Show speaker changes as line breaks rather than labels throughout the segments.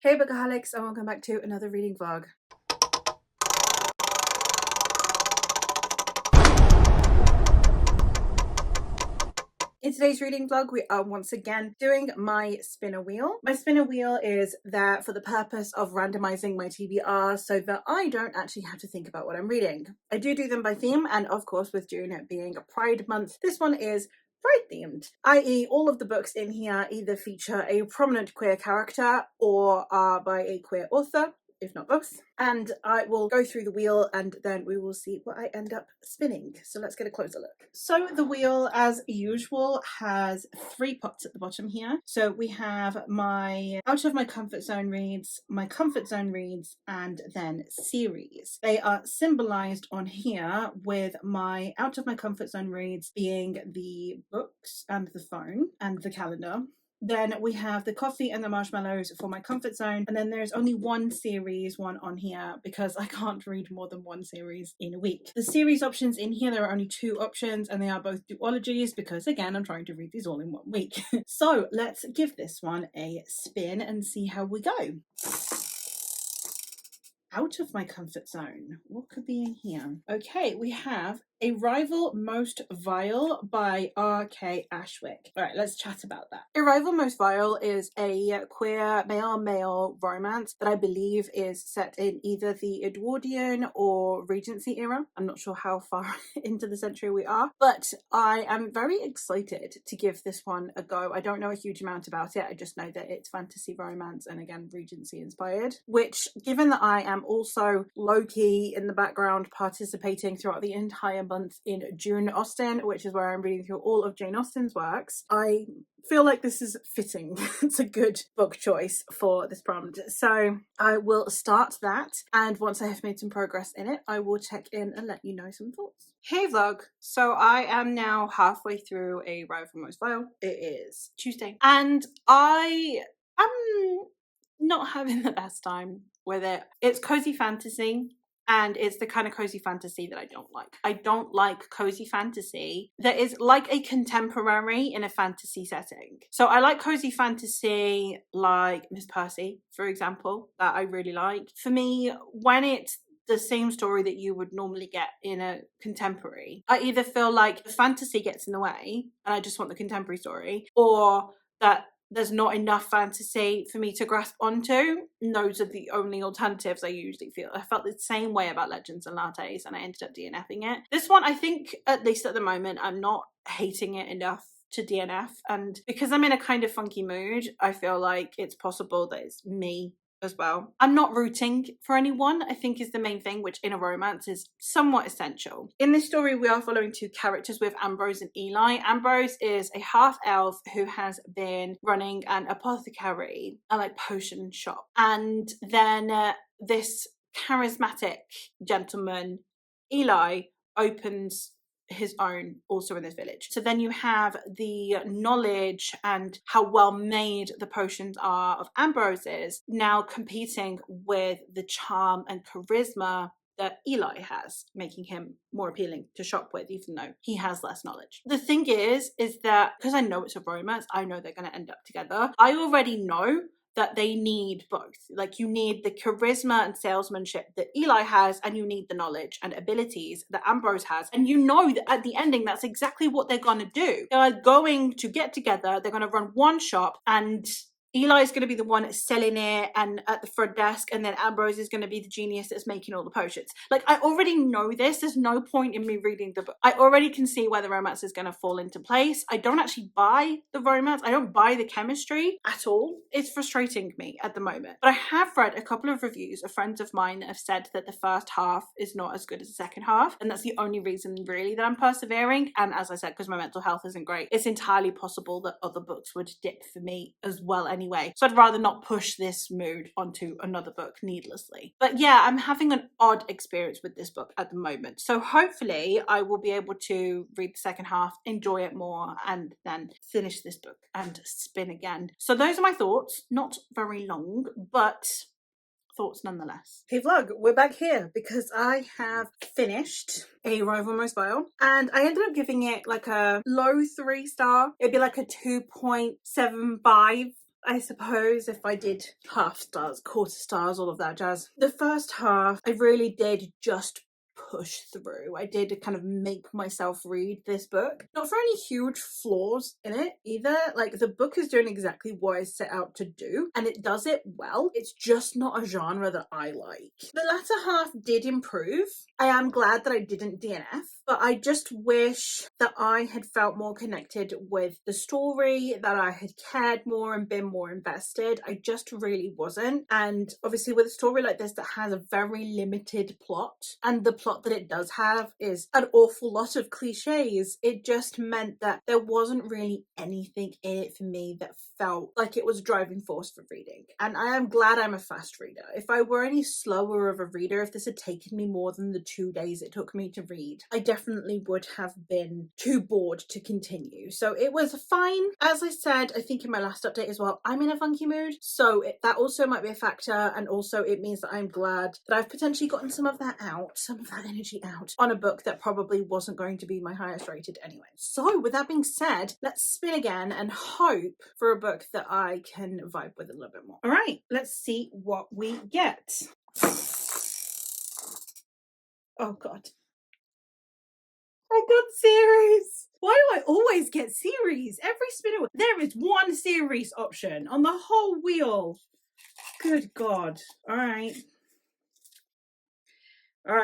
Hey Bookaholics, and welcome back to another reading vlog. In today's reading vlog, we are once again doing my spinner wheel. My spinner wheel is there for the purpose of randomizing my TBR so that I don't actually have to think about what I'm reading. I do them by theme, and of course with June being a Pride month, this one is Pride themed, i.e. all of the books in here either feature a prominent queer character or are by a queer author, if not both. And I will go through the wheel and then we will see what I end up spinning. So let's get a closer look. So the wheel, as usual, has 3 pots at the bottom here. So we have my out of my comfort zone reads, my comfort zone reads, and then series. They are symbolized on here with my out of my comfort zone reads being the books and the phone and the calendar. Then we have the coffee and the marshmallows for my comfort zone. And then there's only one series one on here because I can't read more than one series in a week. The series options in here, there are only 2 options and they are both duologies because again, I'm trying to read these all in 1 week. So let's give this one a spin and see how we go. Out of my comfort zone. What could be in here? Okay, we have A Rival Most Vile by R.K. Ashwick. All right, let's chat about that. A Rival Most Vile is a queer male-male romance that I believe is set in either the Edwardian or Regency era. I'm not sure how far into the century we are, but I am very excited to give this one a go. I don't know a huge amount about it. I just know that it's fantasy romance and again, Regency inspired, which given that I am also low-key in the background participating throughout the entire month in June Austen, which is where I'm reading through all of Jane Austen's works, I feel like this is fitting. It's a good book choice for this prompt. So I will start that, and once I have made some progress in it, I will check in and let you know some thoughts. Hey vlog! So I am now halfway through A Rival Most Vile. It is Tuesday, and I am not having the best time with it. It's cozy fantasy, and it's the kind of cozy fantasy that I don't like. I don't like cozy fantasy that is like a contemporary in a fantasy setting. So I like cozy fantasy like Miss Percy, for example, that I really like. For me, when it's the same story that you would normally get in a contemporary, I either feel like the fantasy gets in the way and I just want the contemporary story, or that there's not enough fantasy for me to grasp onto. And those are the only alternatives I usually feel. I felt the same way about Legends and Lattes and I ended up DNFing it. This one, I think, at least at the moment, I'm not hating it enough to DNF, and because I'm in a kind of funky mood, I feel like it's possible that it's me as well. I'm not rooting for anyone, I think is the main thing, which in a romance is somewhat essential. In this story, we are following 2 characters with Ambrose and Eli. Ambrose is a half-elf who has been running an apothecary, a like potion shop. And then this charismatic gentleman, Eli, opens his own also in this village. So then you have the knowledge and how well made the potions are of Ambrose's now competing with the charm and charisma that Eli has, making him more appealing to shop with, even though he has less knowledge. The thing is that because I know it's a romance, I know they're going to end up together. I already know that they need both. Like, you need the charisma and salesmanship that Eli has, and you need the knowledge and abilities that Ambrose has. And you know that at the ending, that's exactly what they're going to do. They are going to get together, they're going to run one shop, and Eli is going to be the one selling it and at the front desk, and then Ambrose is going to be the genius that's making all the potions. Like, I already know this. There's no point in me reading the book. I already can see where the romance is going to fall into place. I don't actually buy the romance. I don't buy the chemistry at all. It's frustrating me at the moment. But I have read a couple of reviews of friends of mine that have said that the first half is not as good as the second half, and that's the only reason really that I'm persevering. And as I said, because my mental health isn't great, it's entirely possible that other books would dip for me as well anyway. So I'd rather not push this mood onto another book needlessly. But yeah, I'm having an odd experience with this book at the moment. So hopefully I will be able to read the second half, enjoy it more, and then finish this book and spin again. So those are my thoughts. Not very long, but thoughts nonetheless. Hey vlog, we're back here because I have finished A Rival Most Vile, and I ended up giving it like a low 3-star. It'd be like a 2.75 I suppose if I did half stars, quarter stars, all of that jazz. The first half, I really did just push through. I did kind of make myself read this book. Not for any huge flaws in it either. Like, the book is doing exactly what I set out to do, and it does it well. It's just not a genre that I like. The latter half did improve. I am glad that I didn't DNF, but I just wish that I had felt more connected with the story, that I had cared more and been more invested. I just really wasn't. And obviously with a story like this that has a very limited plot, and the plot that it does have is an awful lot of cliches, it just meant that there wasn't really anything in it for me that felt like it was a driving force for reading. And I am glad I'm a fast reader. If I were any slower of a reader, if this had taken me more than the 2 days it took me to read, I definitely would have been too bored to continue. So it was fine. As I said, I think in my last update as well, I'm in a funky mood, so that also might be a factor, and also it means that I'm glad that I've potentially gotten some of that out, some of that energy out, on a book that probably wasn't going to be my highest rated anyway. So with that being said, let's spin again and hope for a book that I can vibe with a little bit more. All right, let's see what we get. Oh god, I got series. Why do I always get series? Every spinner, there is one series option on the whole wheel. Good god. All right,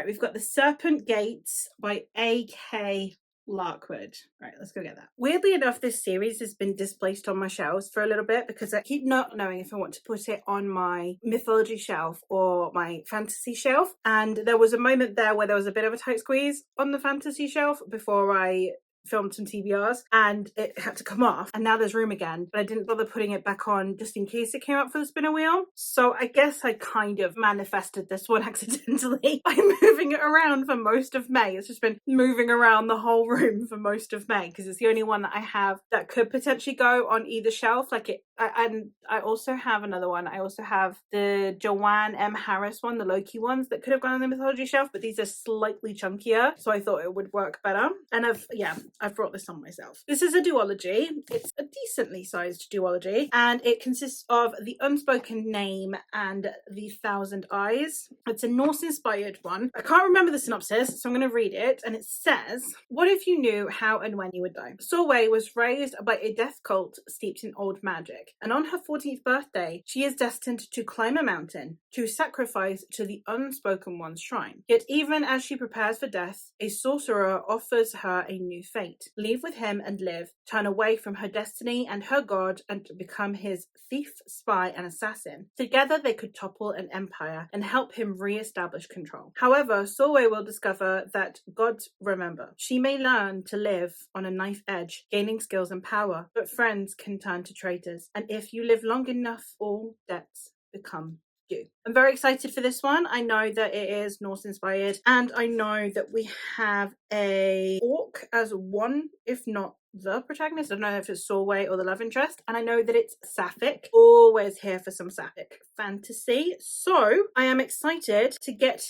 we've got The Serpent Gates by A.K. Larkwood. Right, let's go get that. Weirdly enough, this series has been displaced on my shelves for a little bit because I keep not knowing if I want to put it on my mythology shelf or my fantasy shelf. And there was a moment there where there was a bit of a tight squeeze on the fantasy shelf before I filmed some TBRs, and it had to come off, and now there's room again, but I didn't bother putting it back on just in case it came up for the spinner wheel. So I guess I kind of manifested this one accidentally by moving it around for most of May. It's just been moving around the whole room for most of May because it's the only one that I have that could potentially go on either shelf. And I also have another one. I also have the Joanne M. Harris one, the Loki ones that could have gone on the mythology shelf, but these are slightly chunkier, so I thought it would work better. And I've brought this on myself. This is a duology. It's a decently sized duology, and it consists of The Unspoken Name and The Thousand Eyes. It's a Norse-inspired one. I can't remember the synopsis, so I'm going to read it, and it says, what if you knew how and when you would die? Solway was raised by a death cult steeped in old magic, and on her 14th birthday, she is destined to climb a mountain to sacrifice to the Unspoken One's shrine. Yet even as she prepares for death, a sorcerer offers her a new fate. Leave with him and live, turn away from her destiny and her god and become his thief, spy, and assassin. Together they could topple an empire and help him re-establish control. However, Solway will discover that gods remember. She may learn to live on a knife edge, gaining skills and power, but friends can turn to traitors. And if you live long enough, all debts become due. I'm very excited for this one. I know that it is Norse inspired, and I know that we have a orc as one, if not the protagonist. I don't know if it's Solway or the love interest, and I know that it's sapphic. Always here for some sapphic fantasy, so I am excited to get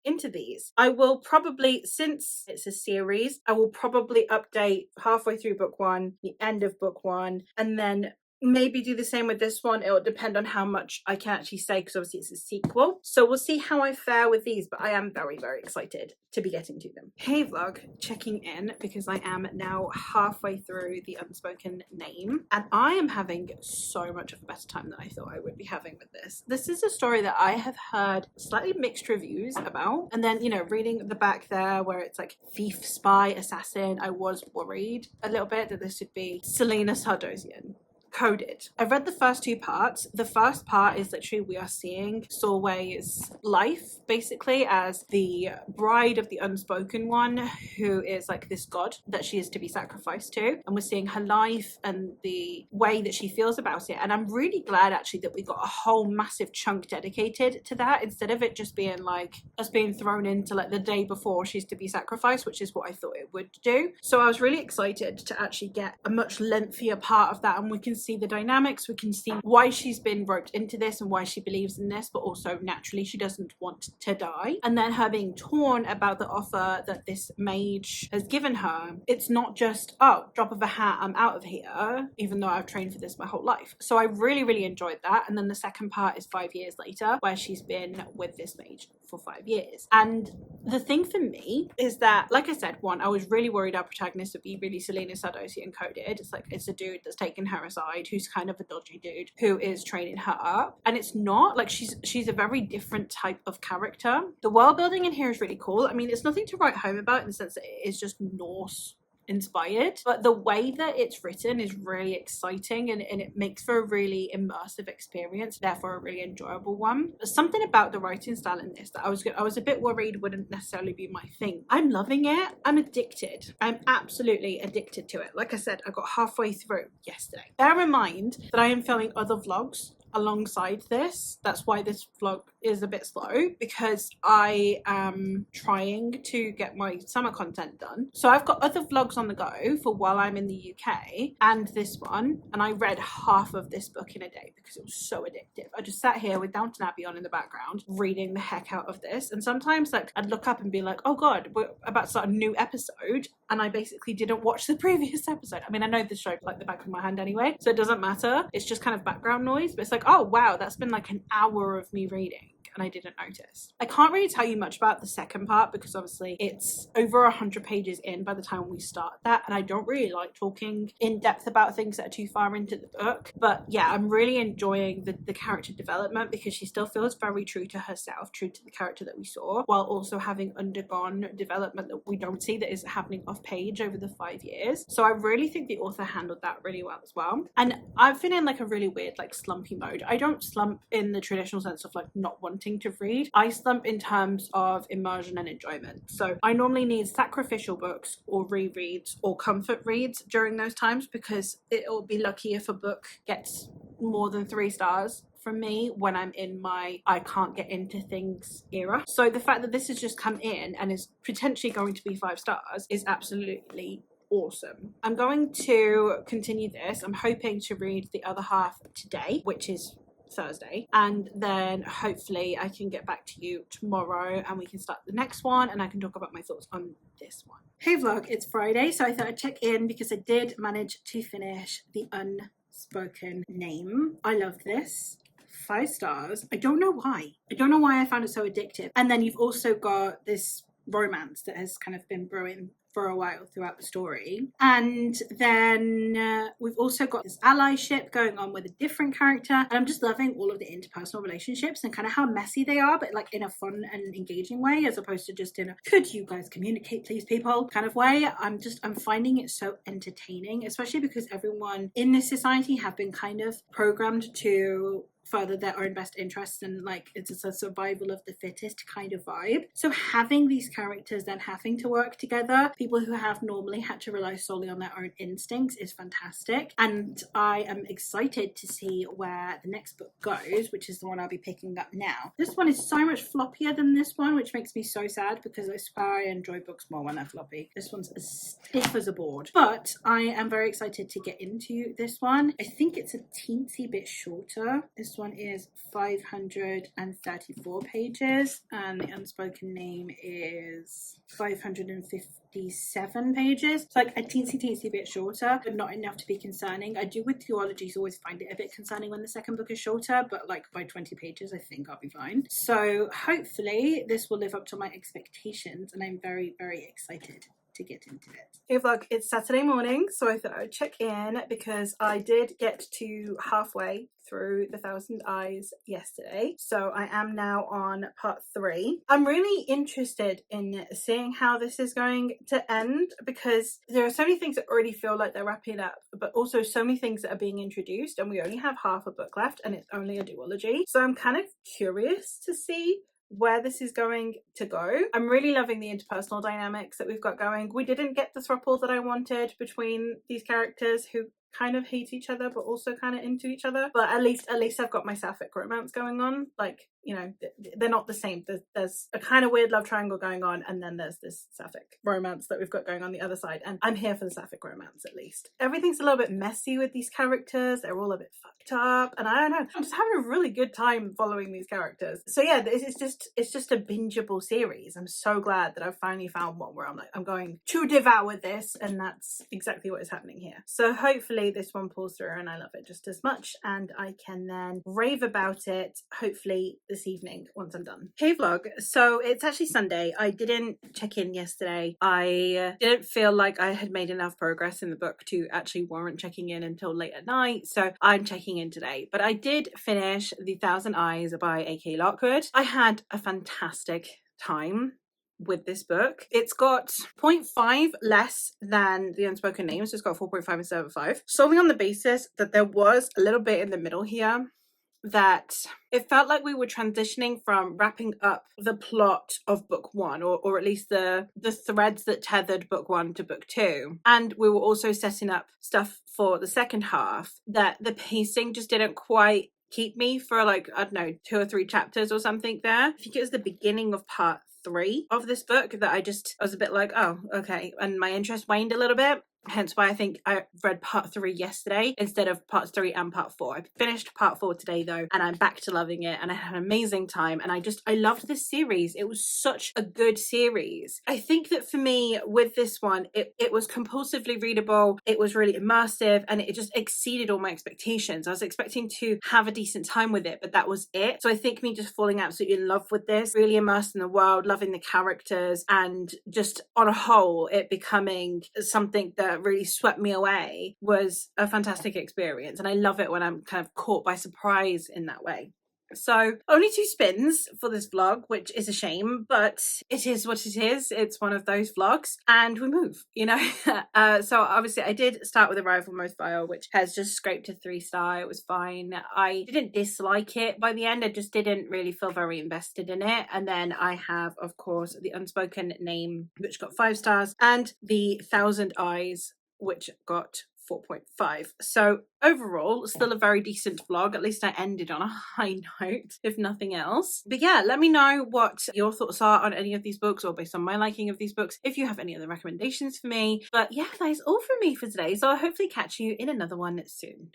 into these. I will probably, since it's a series, I will probably update halfway through book one, the end of book one, and then maybe do the same with this one. It will depend on how much I can actually say, because obviously it's a sequel. So we'll see how I fare with these, but I am very, very excited to be getting to them. Hey vlog, checking in because I am now halfway through The Unspoken Name, and I am having so much of a better time than I thought I would be having with this. This is a story that I have heard slightly mixed reviews about, and then, you know, reading the back there where it's like thief, spy, assassin, I was worried a little bit that this would be Selena Sardosian coded. I've read the first two parts. The first part is literally we are seeing Solway's life basically as the bride of the Unspoken One, who is like this god that she is to be sacrificed to, and we're seeing her life and the way that she feels about it. And I'm really glad actually that we got a whole massive chunk dedicated to that, instead of it just being like us being thrown into like the day before she's to be sacrificed, which is what I thought it would do. So I was really excited to actually get a much lengthier part of that, and we can see the dynamics, we can see why she's been roped into this and why she believes in this, but also naturally she doesn't want to die. And then her being torn about the offer that this mage has given her. It's not just, oh, drop of a hat, I'm out of here, even though I've trained for this my whole life. So I really, really enjoyed that. And then the second part is 5 years later, where she's been with this mage for 5 years. And the thing for me is that, like I said, one, I was really worried our protagonist would be really Selena Sardossian coded. It's like, it's a dude that's taken her aside, who's kind of a dodgy dude, who is training her up. And it's not, like, she's a very different type of character. The world building in here is really cool. I mean, it's nothing to write home about in the sense that it is just Norse inspired, but the way that it's written is really exciting, and it makes for a really immersive experience, therefore a really enjoyable one. There's something about the writing style in this that I was a bit worried wouldn't necessarily be my thing. I'm loving it. I'm addicted. I'm absolutely addicted to it. Like I said, I got halfway through yesterday. Bear in mind that I am filming other vlogs alongside this. That's why this vlog is a bit slow, because I am trying to get my summer content done. So I've got other vlogs on the go for while I'm in the UK, and this one, and I read half of this book in a day because it was so addictive. I just sat here with Downton Abbey on in the background reading the heck out of this, and sometimes like I'd look up and be like, oh god, we're about to start a new episode, and I basically didn't watch the previous episode. I mean, I know this show like the back of my hand anyway, so it doesn't matter. It's just kind of background noise, but it's like, oh wow, that's been like an hour of me reading and I didn't notice. I can't really tell you much about the second part because obviously it's over 100 pages in by the time we start that, and I don't really like talking in depth about things that are too far into the book. But yeah, I'm really enjoying the character development because she still feels very true to herself, true to the character that we saw, while also having undergone development that we don't see that is happening off page over the 5 years. So I really think the author handled that really well as well. And I've been in like a really weird like slumpy mode. I don't slump in the traditional sense of like not wanting to read. I slump in terms of immersion and enjoyment. So I normally need sacrificial books or rereads or comfort reads during those times, because it'll be lucky if a book gets more than 3 stars from me when I'm in my I can't get into things era. So the fact that this has just come in and is potentially going to be 5 stars is absolutely awesome. I'm going to continue this. I'm hoping to read the other half today, which is Thursday, and then hopefully I can get back to you tomorrow and we can start the next one and I can talk about my thoughts on this one. Hey vlog, it's Friday, so I thought I'd check in because I did manage to finish The Unspoken Name. I love this. 5 stars. I don't know why. I don't know why I found it so addictive. And then you've also got this romance that has kind of been brewing for a while throughout the story, and then we've also got this allyship going on with a different character, and I'm just loving all of the interpersonal relationships and kind of how messy they are, but like in a fun and engaging way, as opposed to just in a could you guys communicate please people kind of way. I'm finding it so entertaining, especially because everyone in this society have been kind of programmed to further their own best interests, and like it's a survival of the fittest kind of vibe. So having these characters then having to work together, people who have normally had to rely solely on their own instincts, is fantastic. And I am excited to see where the next book goes, which is the one I'll be picking up now. This one is so much floppier than this one, which makes me so sad because I swear I enjoy books more when they're floppy. This one's as stiff as a board, but I am very excited to get into this one. I think it's a teensy bit shorter. This one is 534 pages and The Unspoken Name is 557 pages. It's like a teensy bit shorter, but not enough to be concerning. I do with duologies always find it a bit concerning when the second book is shorter, but like by 20 pages I think I'll be fine. So hopefully this will live up to my expectations, and I'm very, very excited to get into it. Hey vlog, it's Saturday morning, so I thought I would check in because I did get to halfway through The Thousand Eyes yesterday, so I am now on part 3. I'm really interested in seeing how this is going to end because there are so many things that already feel like they're wrapping up, but also so many things that are being introduced, and we only have half a book left and it's only a duology, so I'm kind of curious to see where this is going to go. I'm really loving the interpersonal dynamics that we've got going. We didn't get the throuple that I wanted between these characters who kind of hate each other but also kind of into each other. But at least I've got my sapphic romance going on. Like, you know, they're not the same. There's a kind of weird love triangle going on, and then there's this sapphic romance that we've got going on the other side, and I'm here for the sapphic romance. At least everything's a little bit messy with these characters. They're all a bit fucked up, and I don't know, I'm just having a really good time following these characters. So yeah, it's just a bingeable series. I'm so glad that I've finally found one where I'm like, I'm going to devour this, and that's exactly what is happening here. So hopefully this one pulls through and I love it just as much, and I can then rave about it hopefully this evening once I'm done. Hey vlog, so it's actually Sunday. I didn't check in yesterday. I didn't feel like I had made enough progress in the book to actually warrant checking in until late at night, so I'm checking in today. But I did finish The Thousand Eyes by A.K. Lockwood. I had a fantastic time with this book. It's got 0.5 less than The Unspoken Names, so it's got 4.5 instead of 5, solely on the basis that there was a little bit in the middle here that it felt like we were transitioning from wrapping up the plot of book one, or at least the threads that tethered book one to book two, and we were also setting up stuff for the second half, that the pacing just didn't quite keep me for, like, I don't know, 2 or 3 chapters or something there. I think it was the beginning of part 3 of this book that I was a bit like, oh, okay, and my interest waned a little bit. Hence why I think I read part 3 yesterday instead of part 3 and part 4. I finished part 4 today though, and I'm back to loving it, and I had an amazing time, and I loved this series. It was such a good series. I think that for me with this one, it was compulsively readable, it was really immersive, and it just exceeded all my expectations. I was expecting to have a decent time with it, but that was it. So I think me just falling absolutely in love with this, really immersed in the world, loving the characters, and just on a whole it becoming something that really swept me away was a fantastic experience. And I love it when I'm kind of caught by surprise in that way. So only 2 spins for this vlog, which is a shame, but it is what it is. It's one of those vlogs, and we move, you know. So obviously I did start with Arrival Most Vile, which has just scraped a 3-star. It was fine. I didn't dislike it by the end. I just didn't really feel very invested in it. And then I have, of course, The Unspoken Name, which got 5 stars, and The Thousand Eyes, which got 4.5. So overall, still a very decent vlog. At least I ended on a high note, if nothing else. But yeah, let me know what your thoughts are on any of these books, or based on my liking of these books, if you have any other recommendations for me. But yeah, that is all from me for today. So I'll hopefully catch you in another one soon.